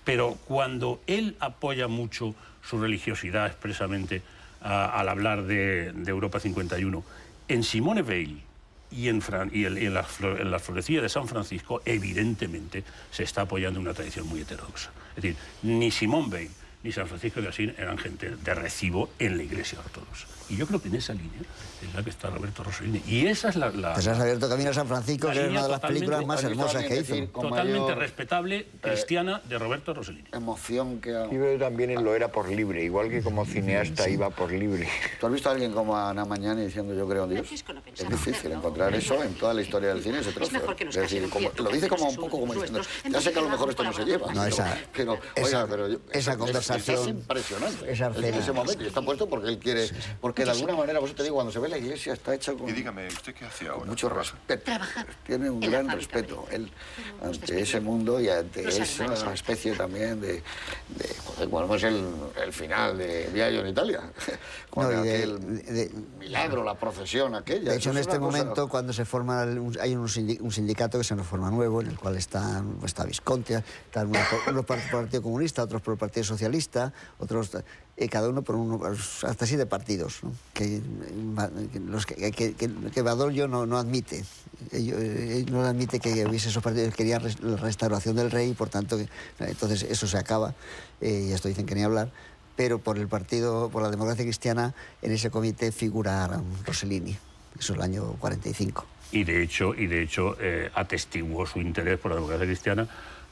Pero cuando él apoya mucho su religiosidad expresamente al hablar de Europa 51, en Simone Weil y en la florecilla de San Francisco, evidentemente se está apoyando una tradición muy heterodoxa. Es decir, ni Simone Weil ni San Francisco de Asís eran gente de recibo en la Iglesia ortodoxa. Y yo creo que en esa línea es la que está Roberto Rossellini. Y esa es la Pues has abierto camino a San Francisco, que es una de las películas más hermosas que hizo. Totalmente respetable, cristiana, de Roberto Rossellini. Emoción que... Yo también lo era por libre, igual que como cineasta iba por libre. ¿Tú has visto a alguien como Ana Magnani diciendo yo creo en Dios? Es difícil encontrar eso en toda la historia del cine, ese trozo. Es decir, lo dice como un poco como diciendo, ya sé que a lo mejor esto no se lleva. No, esa conversación es impresionante. Esa en ese momento, y está puesto porque él quiere, porque de alguna manera, por eso te digo, cuando se ve la iglesia está hecha con... Y dígame, ¿usted qué hace ahora? Mucho respeto. Tiene un gran respeto él ante ese mundo y ante esa especie también de bueno, es el final de Viaggio en Italia. Con aquel milagro, la procesión aquella. De hecho, en este momento, cuando se forma, hay un sindicato que se nos forma nuevo, en el cual está Visconti, están unos por el Partido Comunista, otros por el Partido Socialista, otros... cada uno por hasta 7 partidos, ¿no? que Badoglio no admite. No admite que hubiese esos partidos, quería la restauración del rey, y por tanto, entonces eso se acaba, y esto dicen que ni hablar, pero por el partido, por la democracia cristiana, en ese comité figura Rossellini, eso es el año 45. Y de hecho atestiguó su interés por la democracia cristiana,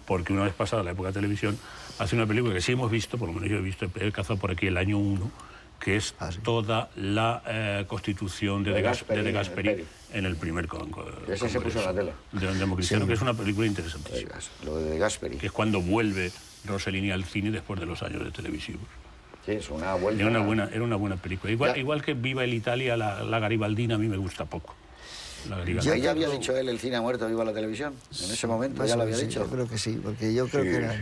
porque una vez pasada la época de televisión, hace una película que sí hemos visto, por lo menos yo he visto, he cazado por aquí el año 1, que es toda la constitución de Gasperi en el primer congreso. Ese se puso en la tele. De Democristiano, que es una película interesantísima. Lo de Gasperi. Que es cuando vuelve Rossellini al cine después de los años de televisivos. Sí, es una vuelta. Era una buena película. Igual que Viva el Italia, la garibaldina a mí me gusta poco. ¿Ya había dicho él, el cine ha muerto, viva la televisión? En ese momento ya lo había dicho. Yo creo que sí, porque yo creo que era...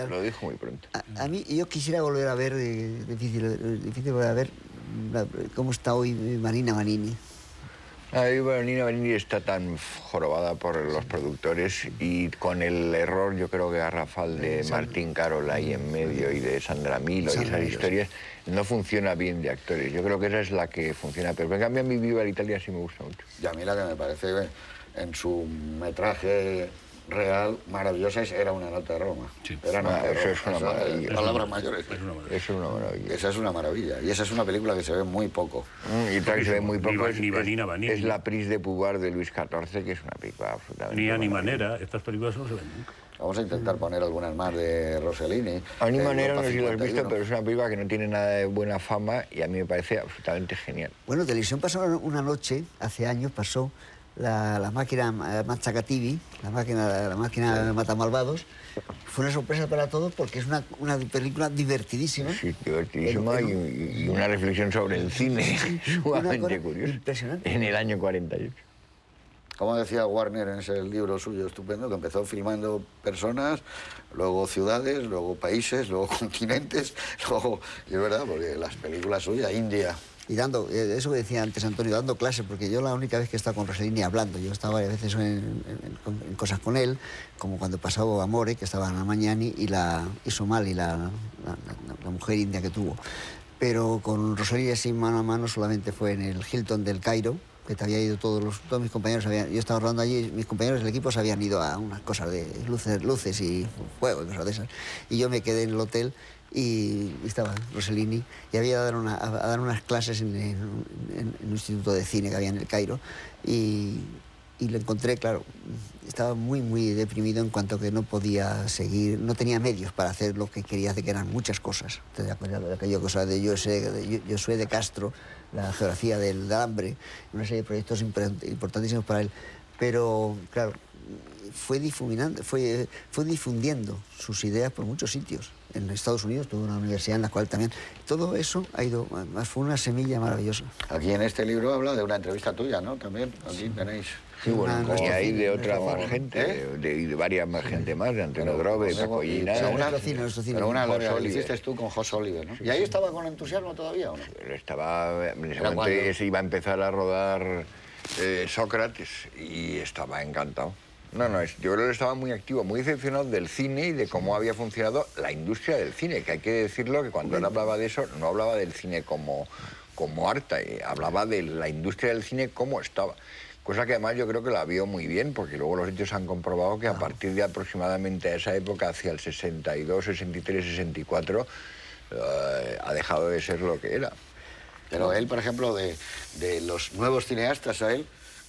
Lo dijo muy pronto. A mí, yo quisiera volver a ver, difícil volver a ver cómo está hoy Marina Manini. Marina Manini está tan jorobada por los productores y con el error, yo creo que garrafal de Martín Carol ahí en medio y de Sandra Milo y esas historias, no funciona bien de actores. Yo creo que esa es la que funciona, pero en cambio a mí Viva la Italia sí me gusta mucho. Y a mí la que me parece en su metraje real maravillosa era Una nota de Roma. Sí. Eso es una maravilla. Palabras mayores. Eso es una maravilla. Esa es una maravilla. Y esa es una película que se ve muy poco. Y otra que se ve muy poco es La Prise de Pouvoir de Luis XIV, que es una película absolutamente... Ni manera, estas películas no se ven nunca. Vamos a intentar poner algunas más de Rossellini. A ni manera no sé si lo has visto, pero es una película que no tiene nada de buena fama y a mí me parece absolutamente genial. Bueno, televisión pasó una noche, hace años pasó, la máquina Mazzacativi, la máquina Matamalvados. Fue una sorpresa para todos porque es una película divertidísima. Sí, divertidísima y una reflexión sobre el cine sumamente curiosa. Impresionante. En el año 48. Como decía Warner en ese libro suyo estupendo, que empezó filmando personas, luego ciudades, luego países, luego continentes, luego... Y es verdad, porque las películas suyas, India... Y dando, eso que decía antes Antonio, dando clases, porque yo la única vez que he estado con Rossellini hablando, yo estaba varias veces en cosas con él, como cuando pasó Amore, que estaba Ana Magnani, y Somali, la mujer india que tuvo. Pero con Rossellini así mano a mano solamente fue en el Hilton del Cairo, que te había ido todos mis compañeros, yo estaba rodando allí, mis compañeros del equipo se habían ido a unas cosas de luces y fuego y cosas de esas. Y yo me quedé en el hotel y estaba Rossellini y había a dar unas clases en un instituto de cine que había en el Cairo y lo encontré, claro, estaba muy deprimido en cuanto que no podía seguir, no tenía medios para hacer lo que quería hacer, que eran muchas cosas. Te acuerdas de aquella cosa de Josué de Castro, la geografía del hambre, una serie de proyectos importantísimos para él, pero claro, fue difundiendo sus ideas por muchos sitios. En Estados Unidos tuvo una universidad en la cual también todo eso ha ido, fue una semilla maravillosa. Aquí en este libro habla de una entrevista tuya, ¿no? También, aquí tenéis... Sí, bueno, y hay de otra más gente, de varias más gente más, de Antonio Grove, Paco Llinas... Pero una lo hiciste tú con José Oliver, ¿no? ¿Y ahí estaba con entusiasmo todavía o no? Estaba, en ese momento se iba a empezar a rodar Sócrates y estaba encantado. No, yo creo que estaba muy activo, muy decepcionado del cine y de cómo había funcionado la industria del cine, que hay que decirlo que cuando él hablaba de eso, no hablaba del cine como arte, hablaba de la industria del cine como estaba. Cosa que además yo creo que la vio muy bien, porque luego los hechos han comprobado que a partir de aproximadamente esa época, hacia el 62, 63, 64, ha dejado de ser lo que era. Pero él, por ejemplo, de los nuevos cineastas, a él,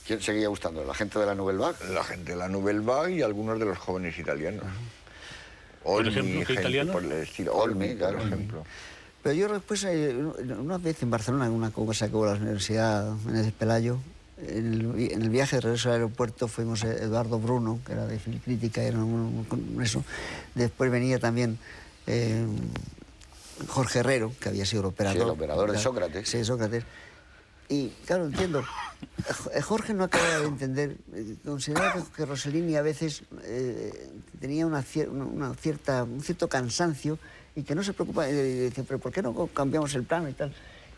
¿quién seguía gustando? ¿La gente de la Nouvelle Vague? La gente de la Nouvelle Vague y algunos de los jóvenes italianos. Por ejemplo, ¿qué italiano? Por el estilo Olmi, claro. por ejemplo. Pero yo después, una vez en Barcelona, en una conversa que hubo en la Universidad Menéndez Pelayo, en el viaje de regreso al aeropuerto fuimos Eduardo Bruno, que era de Filcrítica, era eso. Después venía también Jorge Herrero, que había sido el operador. Sí, el operador de Sócrates. Sí, Sócrates. Y claro, entiendo. Jorge no acaba de entender. Consideraba que Rossellini a veces tenía un cierto cansancio y que no se preocupa. Dice, pero ¿por qué no cambiamos el plano y tal?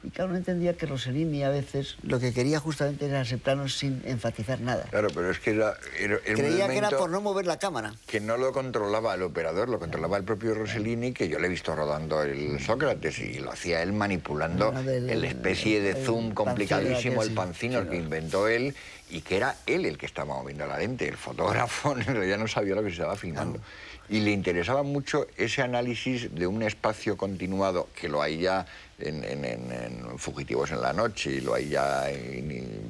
Y claro, no entendía que Rossellini a veces lo que quería justamente era ese plano sin enfatizar nada. Claro, pero es que era Creía que era por no mover la cámara. Que no lo controlaba el operador, lo controlaba el propio Rossellini, que yo le he visto rodando el Sócrates, y lo hacía él manipulando la especie de zoom complicadísimo, el pancino que inventó él, y que era él el que estaba moviendo la lente. El fotógrafo en realidad no sabía lo que se estaba filmando. Y le interesaba mucho ese análisis de un espacio continuado, que lo hay ya en Fugitivos en la noche, y lo hay ya,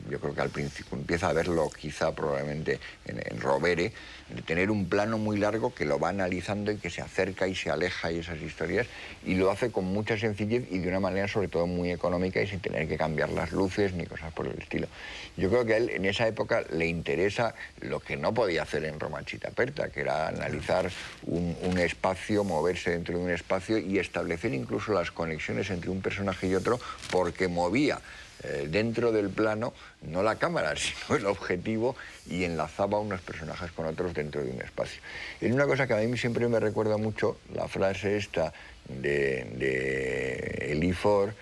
yo creo que al principio empieza a verlo quizá probablemente en Rovere, de tener un plano muy largo que lo va analizando y que se acerca y se aleja y esas historias, y lo hace con mucha sencillez y de una manera sobre todo muy económica y sin tener que cambiar las luces ni cosas por el estilo. Yo creo que a él en esa época le interesa lo que no podía hacer en Roma Città Aperta, que era analizar un espacio, moverse dentro de un espacio y establecer incluso las conexiones entre un personaje y otro, porque movía dentro del plano, no la cámara, sino el objetivo, y enlazaba unos personajes con otros dentro de un espacio. Es una cosa que a mí siempre me recuerda mucho la frase esta de Elie Faure,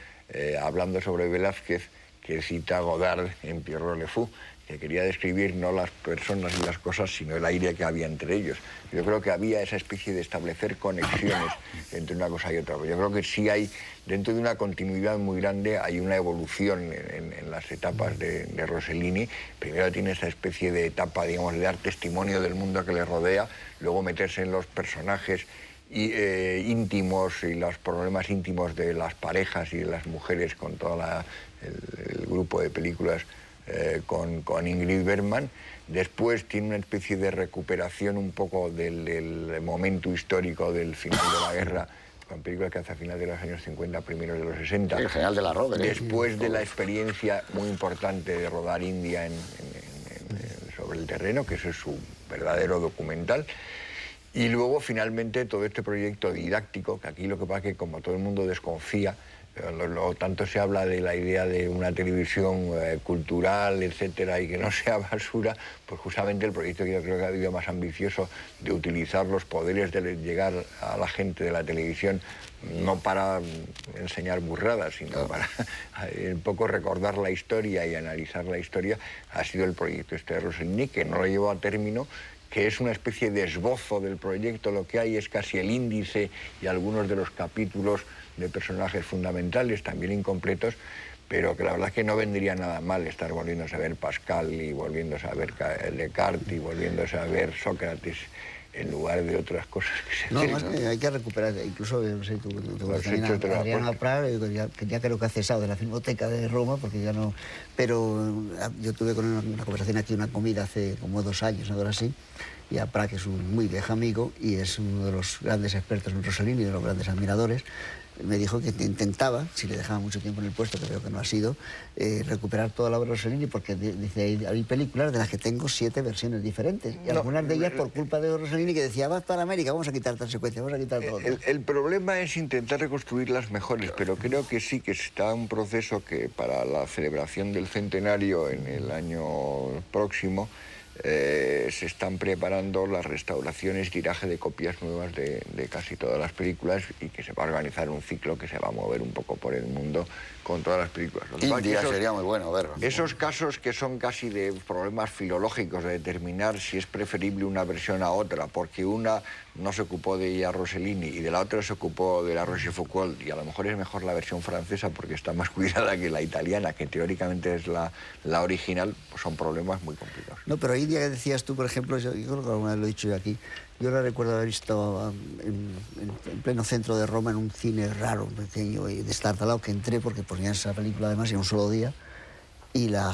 hablando sobre Velázquez, que cita a Godard en Pierrot le Fou, que quería describir no las personas y las cosas, sino el aire que había entre ellos. Yo creo que había esa especie de establecer conexiones entre una cosa y otra. Yo creo que sí hay, dentro de una continuidad muy grande, hay una evolución en las etapas de Rossellini. Primero tiene esa especie de etapa, digamos, de dar testimonio del mundo que le rodea, luego meterse en los personajes íntimos y los problemas íntimos de las parejas y de las mujeres, con todo el grupo de películas con Ingrid Bergman. Después tiene una especie de recuperación un poco del momento histórico del final de la guerra, con películas que hace a final de los años 50, primeros de los 60. El general de la Rovere. Después de la experiencia muy importante de rodar India sobre el terreno, que ese es su verdadero documental. Y luego, finalmente, todo este proyecto didáctico, que aquí lo que pasa es que, como todo el mundo desconfía, tanto se habla de la idea de una televisión cultural, etcétera, y que no sea basura, pues justamente el proyecto que yo creo que ha habido más ambicioso, de utilizar los poderes de llegar a la gente de la televisión, no para enseñar burradas, sino para un poco recordar la historia y analizar la historia, ha sido el proyecto este de Rossellini, que no lo llevó a término, que es una especie de esbozo del proyecto. Lo que hay es casi el índice y algunos de los capítulos de personajes fundamentales, también incompletos, pero que la verdad es que no vendría nada mal estar volviéndose a ver Pascal y volviéndose a ver Descartes y volviéndose a ver Sócrates, en lugar de otras cosas que se No, más que hay que recuperar, incluso, no sé, tú también a Adriano Prat, que ya creo que ha cesado de la Filmoteca de Roma, porque ya no... Pero yo tuve con una conversación aquí, una comida hace como 2 años, ahora así, y a Prat, que es un muy viejo amigo y es uno de los grandes expertos en Rossellini, de los grandes admiradores, me dijo que intentaba, si le dejaba mucho tiempo en el puesto, que creo que no ha sido, recuperar toda la obra de Rossellini, porque dice, hay películas de las que tengo 7 versiones diferentes, y algunas de ellas por culpa de Rossellini, que decía, vas para América, vamos a quitar tal secuencia, vamos a quitar todo. El problema es intentar reconstruir las mejores, pero creo que sí que está un proceso que para la celebración del centenario en el año próximo se están preparando las restauraciones, tiraje de copias nuevas de casi todas las películas, y que se va a organizar un ciclo que se va a mover un poco por el mundo con todas las películas. India sería muy bueno verlo. Esos casos que son casi de problemas filológicos, de determinar si es preferible una versión a otra, porque una no se ocupó de ella Rossellini y de la otra se ocupó de la Rochefoucauld, y a lo mejor es mejor la versión francesa porque está más cuidada que la italiana, que teóricamente es la original, pues son problemas muy complicados. No, pero India que decías tú, por ejemplo, yo creo que alguna vez lo he dicho yo aquí, yo la recuerdo haber visto en pleno centro de Roma, en un cine raro, pequeño y destartalado, que entré porque ponían esa película además en un solo día, y la